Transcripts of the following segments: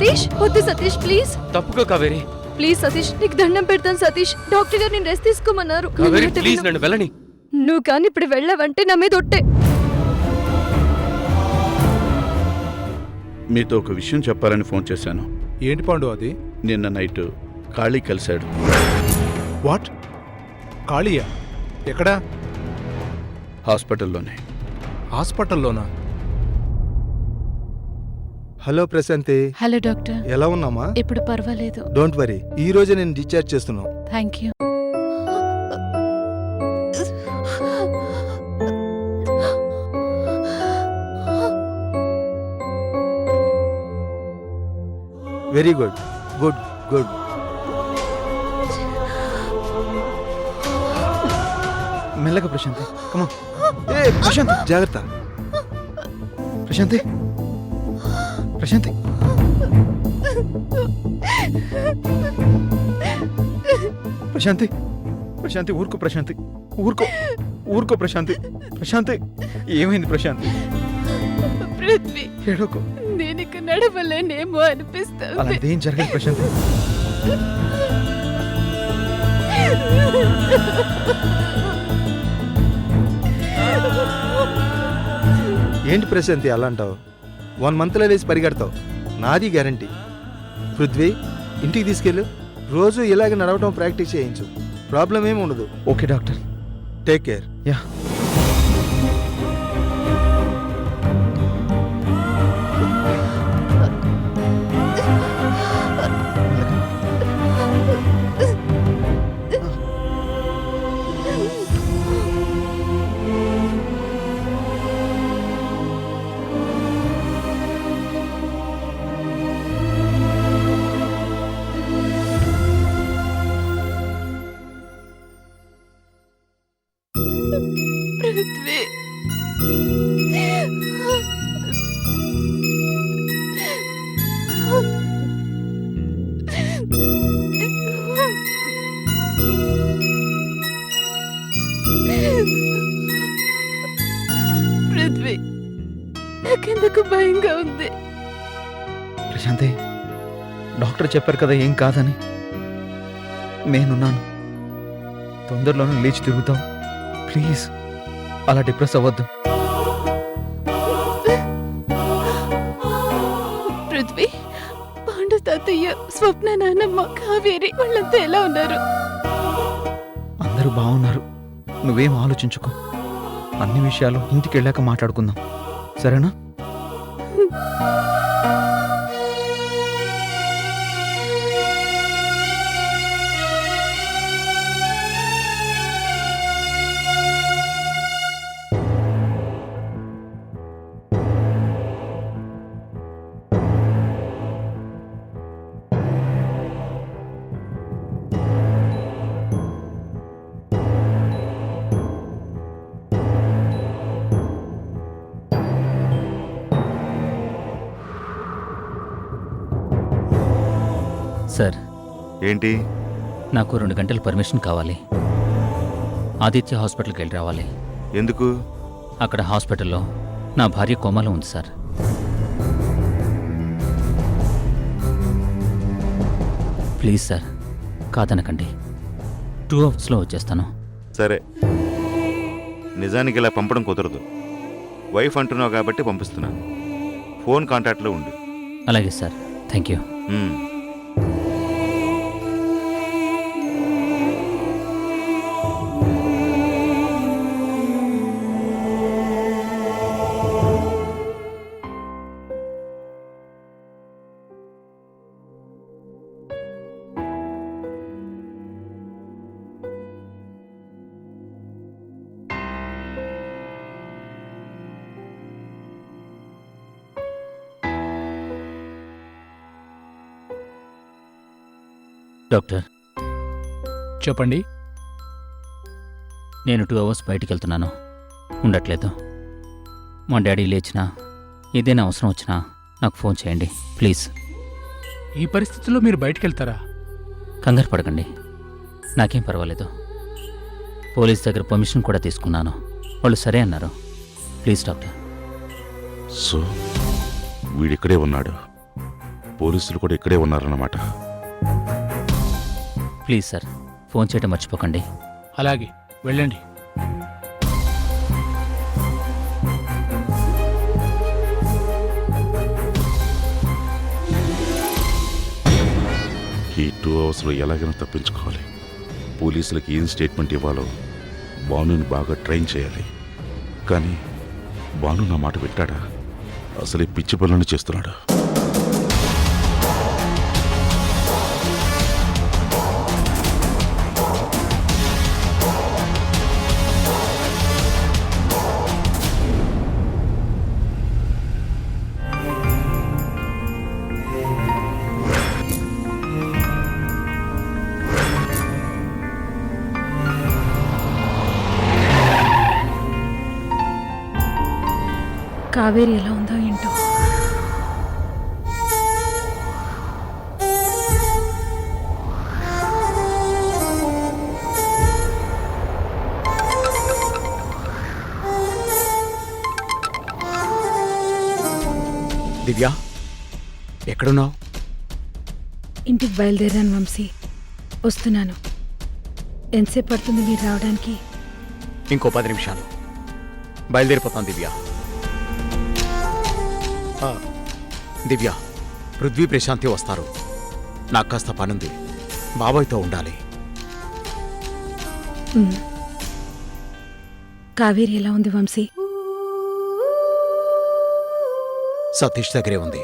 సతీష్ వద్దు సతీష్ ప్లీజ్ తప్పుకో కావేరి. ప్లీజ్ సతీష్ నీకు దండం పెడతాను సతీష్. డాక్టర్ గారు నేను రెస్ట్ తీసుకోమన్నారు. కావేరి ప్లీజ్ నన్ను వెళ్ళని. నువ్వు కానీ ఇప్పుడు వెళ్ళావంటే నా మీద ఒట్టే. మీతో ఒక విషయం చెప్పాలని ఫోన్ చేశాను. ఏంటి పాండు అది? నిన్న నైట్ ఖాళీ కలిశాడు. వాట్? ఖాళీయా? ఎక్కడా? హాస్పిటల్లోనే. హాస్పిటల్లోనా? హలో ప్రశాంతి, హలో డాక్టర్, ఎలా ఉన్నామా? ఇప్పుడు పర్వాలేదు. డోంట్ వరీ, ఈ రోజే నేను డిశ్చార్జ్ చేస్తున్నాను. Thank you. Very good, good good. మెల్లగా ప్రశాంతి, కమా. ఏ ప్రశాంతి, జాగ్రత్త. ప్రశాంతి, ప్రశాంతి. ప్రశాంతి, ప్రశాంతి ఊరుకో. ప్రశాంతి ఊరుకో, ఊరుకో ప్రశాంతి. ప్రశాంతి ఏమైంది ప్రశాంతి? పృథ్వీ, ఏడోకో. నేను ఇక నడవలేనేమో అనిపిస్తుంది. అలాంటి ఏం జరగదు ప్రశాంతి. ఏంటి ప్రశాంతి అలా అంటావు? 1 మంత్లో లేచి పరిగెడతావు, నాది గ్యారంటీ. పృథ్వీ, ఇంటికి తీసుకెళ్ళు. రోజు ఇలాగే నడవటం ప్రాక్టీస్ చేయించు, ప్రాబ్లం ఏమి ఉండదు. Okay doctor. Take care. Yeah. Prithvi, Prithvi, నాకెందుకు భయంగా ఉంది. ప్రశాంతి, డాక్టర్ చెప్పారు కదా ఏం కాదని. నేనున్నాను. తొందరలోనే లేచి తిరుగుతాం. ప్లీజ్ అలా డిప్రెస్ అవ్వద్దు. పృథ్వీ, పాండు తాతయ్య, స్వప్న, నాన్నమ్మ, కావేరి వాళ్ళంతా ఎలా ఉన్నారు? అందరూ బాగున్నారు. నువ్వేం ఆలోచించుకో. అన్ని విషయాలు ఇంటికి వెళ్ళాక మాట్లాడుకుందాం, సరేనా? సార్, ఏంటి? నాకు 2 గంటల పర్మిషన్ కావాలి. ఆదిత్య హాస్పిటల్కి వెళ్ళి రావాలి. ఎందుకు? అక్కడ హాస్పిటల్లో నా భార్య కోమాలో ఉంది సార్. Please sir, కాదనకండి. 2 అవర్స్లో వచ్చేస్తాను. సరే, నిజానికి ఇలా పంపడం కుదరదు. వైఫ్ అంటున్నావు కాబట్టి పంపిస్తున్నాను. ఫోన్ కాంటాక్ట్లో ఉండు. అలాగే సార్, థ్యాంక్ యూ. డాక్టర్, చెప్పండి. నేను 2 అవర్స్ బయటికి వెళ్తున్నాను, ఉండట్లేదు. మా డాడీ లేచినా ఏదైనా అవసరం వచ్చినా నాకు ఫోన్ చేయండి ప్లీజ్. ఈ పరిస్థితుల్లో మీరు బయటికి వెళ్తారా? కంగారు పడకండి, నాకేం పర్వాలేదు. పోలీస్ దగ్గర పర్మిషన్ కూడా తీసుకున్నాను, వాళ్ళు సరే అన్నారు. Please doctor. సో వీడిక్కడే ఉన్నాడు. పోలీసులు కూడా ఇక్కడే ఉన్నారన్నమాట. ప్లీజ్ సార్, ఫోన్ చేయడం మర్చిపోకండి. అలాగే వెళ్ళండి. ఈ 2 అవర్స్లో ఎలాగైనా తప్పించుకోవాలి. పోలీసులకి ఏం స్టేట్మెంట్ ఇవ్వాలో భానుని బాగా ట్రైన్ చేయాలి. కానీ భాను నా మాట పెట్టాడా? అసలే పిచ్చి పనులను చేస్తున్నాడు. కావేరి ఎలా ఉందో ఏంటో. దివ్య, ఎక్కడున్నావు? ఇంటికి బయలుదేరాను వంశీ, వస్తున్నాను. ఎంతసేపు పడుతుంది మీరు రావడానికి? ఇంకో 10 నిమిషాలు బయలుదేరిపోతాను దివ్య. దివ్య, పృథ్వీ ప్రశాంతి వస్తారు. నాకు కాస్త పనుంది, బాబాయ్తో ఉండాలి. కావేరి ఎలా ఉంది వంశీ? సతీష్ దగ్గరే ఉంది.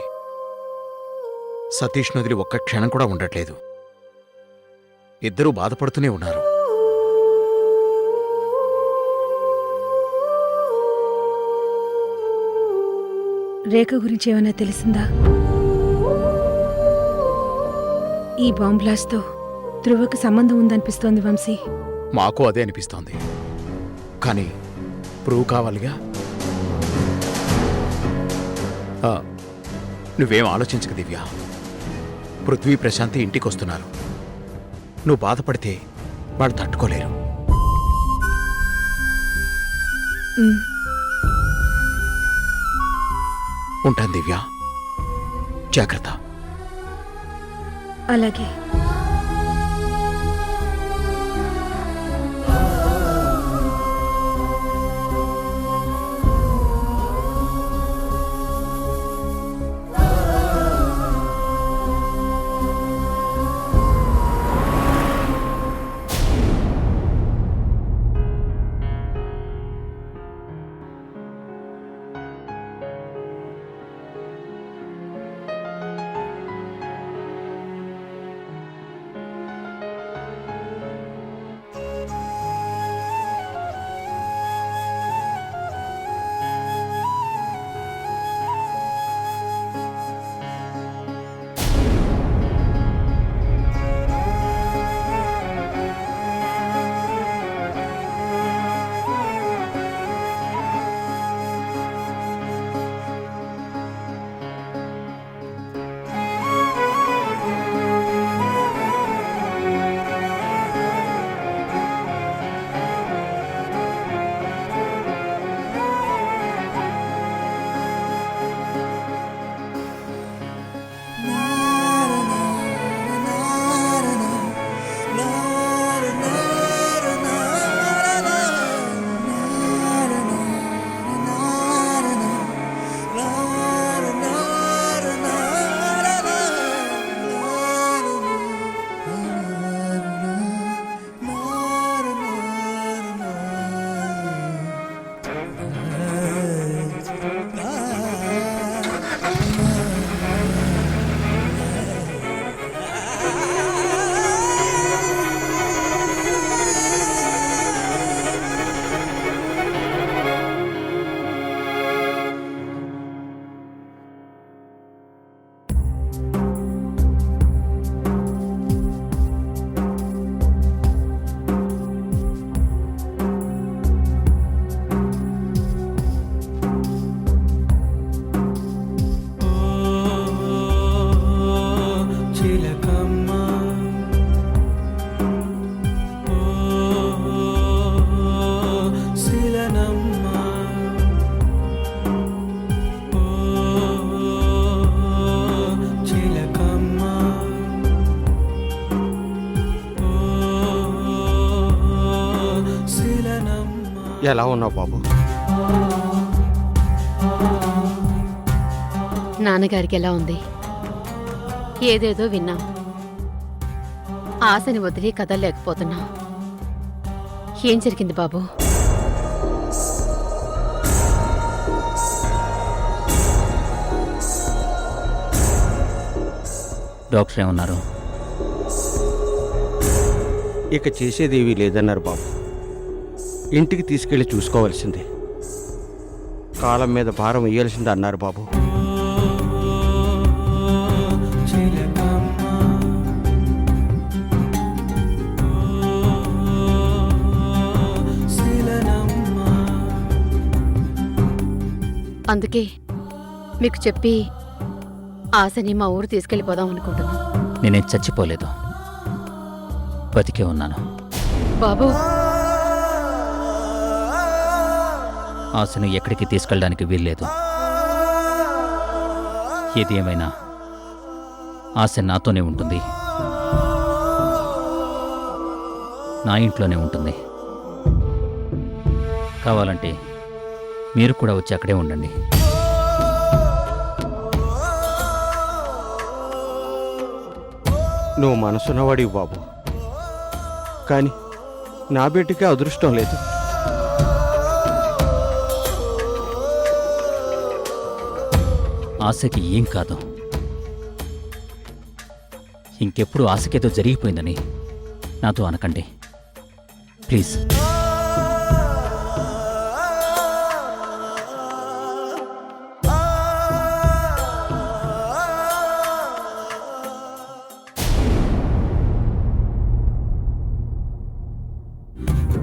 సతీష్ నదిలి ఒక్క క్షణం కూడా ఉండట్లేదు. ఇద్దరూ బాధపడుతూనే ఉన్నారు. రేఖ గురించి ఏమైనా తెలిసిందా? ఈ బాంబ్ బ్లాస్ట్తో ధ్రువకు సంబంధం ఉందనిపిస్తోంది వంశీ. మాకు అదే అనిపిస్తోంది, కానీ ప్రూవ్ కావాలిగా. నువ్వేం ఆలోచించక దివ్య. పృథ్వీ ప్రశాంతి ఇంటికి వస్తున్నారు. నువ్వు బాధపడితే వాళ్ళు తట్టుకోలేరు. ఉంటాను దివ్య, జాగ్రత్త. అలాగే. ఎలా ఉన్నావు బాబు? నాన్నగారికి ఎలా ఉంది? ఏదేదో విన్నాం. ఆశని వదిలి కదలలేకపోతున్నాం. ఏం జరిగింది బాబు? డాక్టర్ ఏమన్నారు? ఇక చేసేదేమీ లేదన్నారు బాబు. ఇంటికి తీసుకెళ్ళి చూసుకోవాల్సిందే. కాలం మీద భారం వేయాల్సిందే అన్నారు బాబు. అందుకే మీకు చెప్పి ఆశని మా ఊరు తీసుకెళ్ళిపోదాం అనుకుంటున్నాం. నేనేం చచ్చిపోలేదు, బతికే ఉన్నాను. బాబు, ఆశను ఎక్కడికి తీసుకెళ్ళడానికి వీల్లేదు. ఏది ఏమైనా ఆశ నాతోనే ఉంటుంది, నా ఇంట్లోనే ఉంటుంది. కావాలంటే మీరు కూడా వచ్చి అక్కడే ఉండండి. నువ్వు మనసున్నవాడివి బాబు, కానీ నా బిడ్డకి అదృష్టం లేదు. ఆశకి ఏం కాదు. ఇంకెప్పుడు ఆశకేదో జరిగిపోయిందని నాతో అనకండి ప్లీజ్.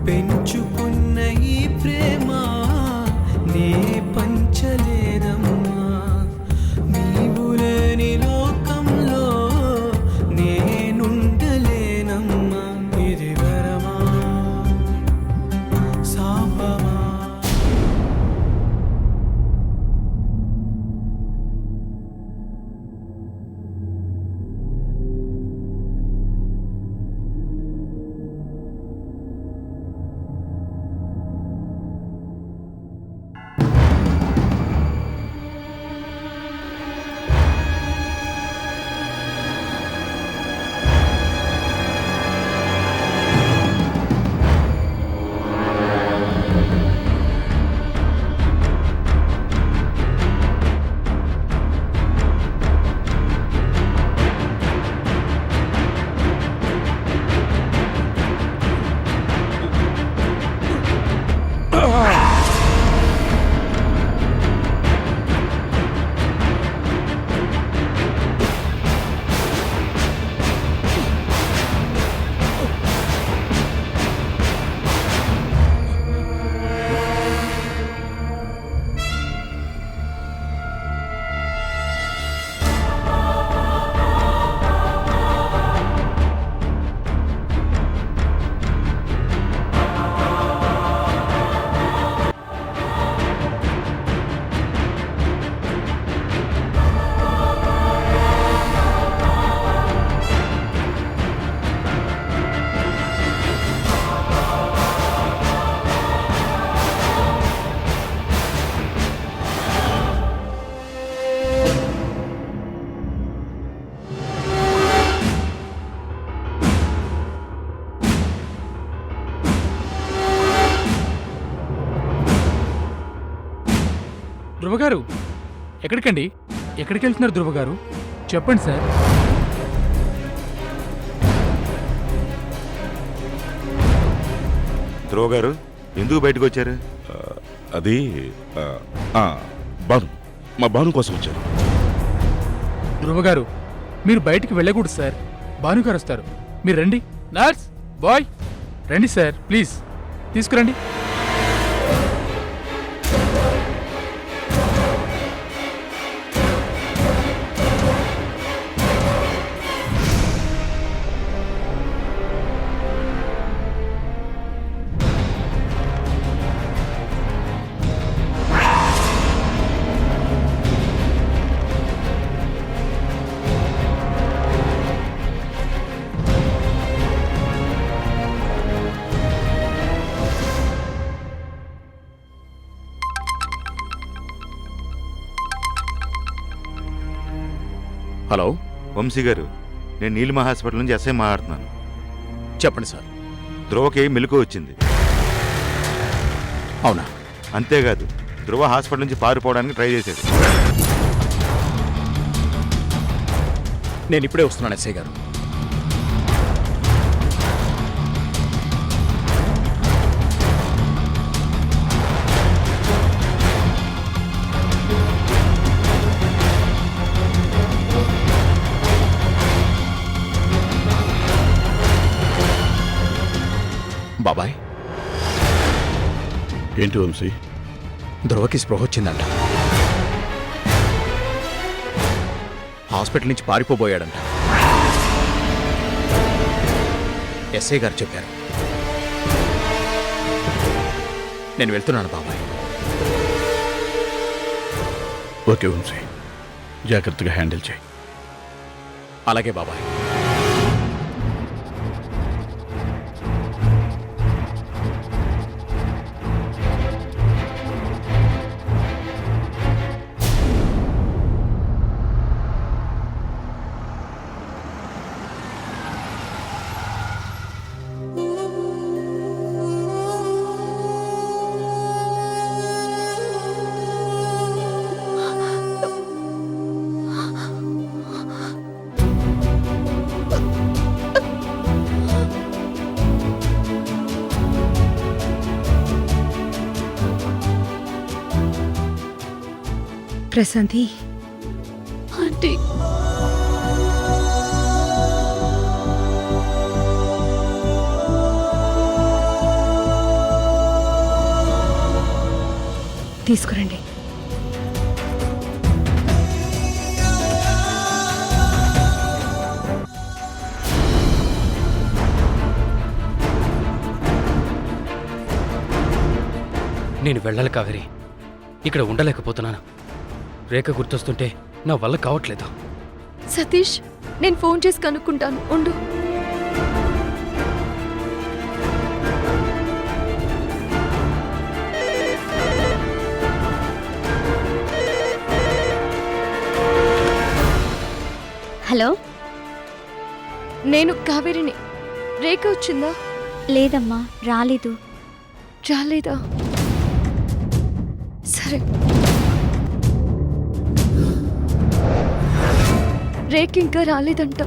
పెంచుకున్న ఈ ప్రేమ నే పంచలేదమ్మా. నీవు లేని లోకంలో నేనుండలేనమ్మా. ఇది వరమా శాపమా? ధ్రువగారు, ఎక్కడికండి? ఎక్కడికి వెళ్తున్నారు ధ్రువగారు? చెప్పండి సార్. ధ్రువ గారు ఎందుకు బయటకు వచ్చారు? అది బాను, మా బాను కోసం వచ్చారు. ధ్రువగారు, మీరు బయటికి వెళ్ళకూడదు సార్. భానుగారు వస్తారు. మీరు రండి. నర్స్, బాయ్, రండి సార్, ప్లీజ్ తీసుకురండి. హలో, వంశీ గారు, నేను నీలిమ హాస్పిటల్ నుంచి ఎస్ఐ మాట్లాడుతున్నాను. చెప్పండి సార్. ధ్రువకి మెలకు వచ్చింది. అవునా? అంతేకాదు, ధ్రువ హాస్పిటల్ నుంచి పారిపోవడానికి ట్రై చేశాడు. నేను ఇప్పుడే వస్తున్నాను ఎస్ఐ గారు. బాబాయ్, ఏంటి వంశీ? ధ్రువకి స్పృహ వచ్చిందంట. హాస్పిటల్ నుంచి పారిపోబోయాడంట. ఎస్ఐ గారు చెప్పారు. నేను వెళ్తున్నాను బాబాయ్. ఓకే వంశీ, జాగ్రత్తగా హ్యాండిల్ చేయి. అలాగే బాబాయ్. ప్రశాంతి ఆంటీ, తీసుకురండి. నేను వెళ్ళాలి కావేరి. ఇక్కడ ఉండలేకపోతున్నాను. రేఖ గుర్తొస్తుంటే నా వల్ల కావట్లేదు. సతీష్, నేను ఫోన్ చేసి కనుక్కుంటాను, ఉండు. హలో, నేను కావేరిని. రేఖ వచ్చిందా? లేదమ్మా, రాలేదు. రాలేదా? సరే. రేఖ ఇంకా రాలేదంట.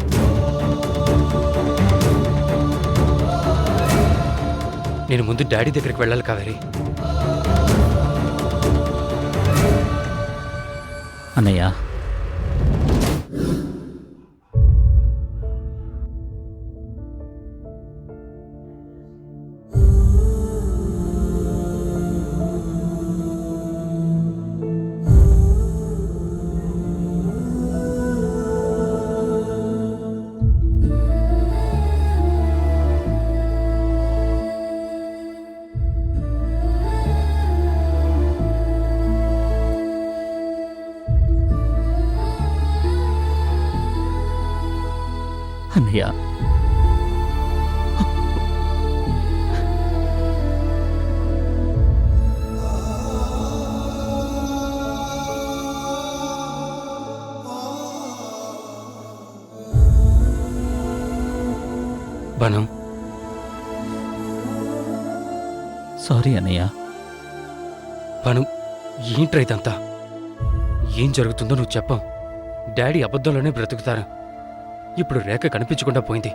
నేను ముందు డాడీ దగ్గరికి వెళ్ళాలి కావేరి. అన్నయ్య, అన్నయ్య, బనం, సారీ అన్నయ్య. బనం, ఏంట్రా ఇదంతా? ఏం జరుగుతుందో నువ్వు చెప్పం. డాడీ అబద్ధంలోనే బ్రతుకుతారు. ఇప్పుడు రేఖ కనిపించకుండా పోయింది.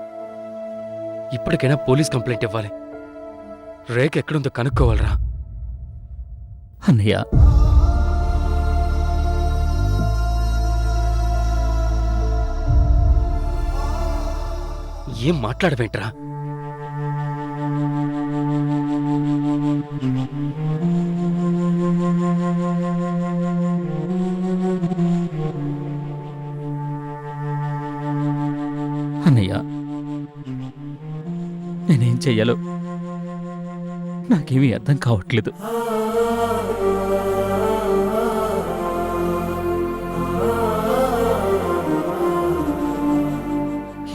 ఇప్పటికైనా పోలీస్ కంప్లైంట్ ఇవ్వాలి. రేఖ ఎక్కడుందో కనుక్కోవాలరా. అన్నయ్య, ఏం మాట్లాడవేంట్రా? అన్నయ్య, నేనేం చెయ్యాలో నాకేమీ అర్థం కావట్లేదు.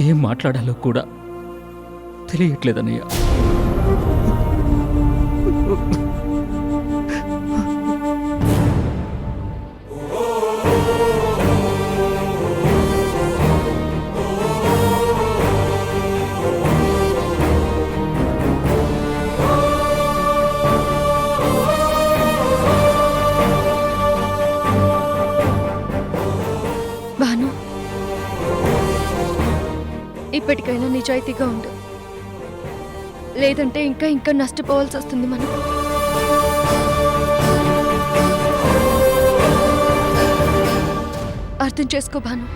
ఏం మాట్లాడాలో కూడా తెలియట్లేదన్నయ్య. ఇప్పటికైనా నిజాయితీగా ఉండు, లేదంటే ఇంకా ఇంకా నష్టపోవాల్సి వస్తుంది మనం. అర్థం చేసుకో భాను.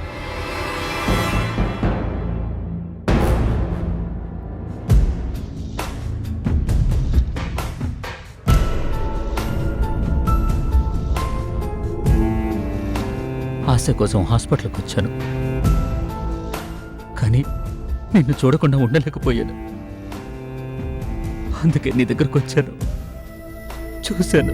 ఆశ కోసం హాస్పిటల్కి వచ్చాను, కానీ నిన్ను చూడకుండా ఉండలేకపోయాను. అందుకే నీ దగ్గరకు వచ్చాను, చూశాను.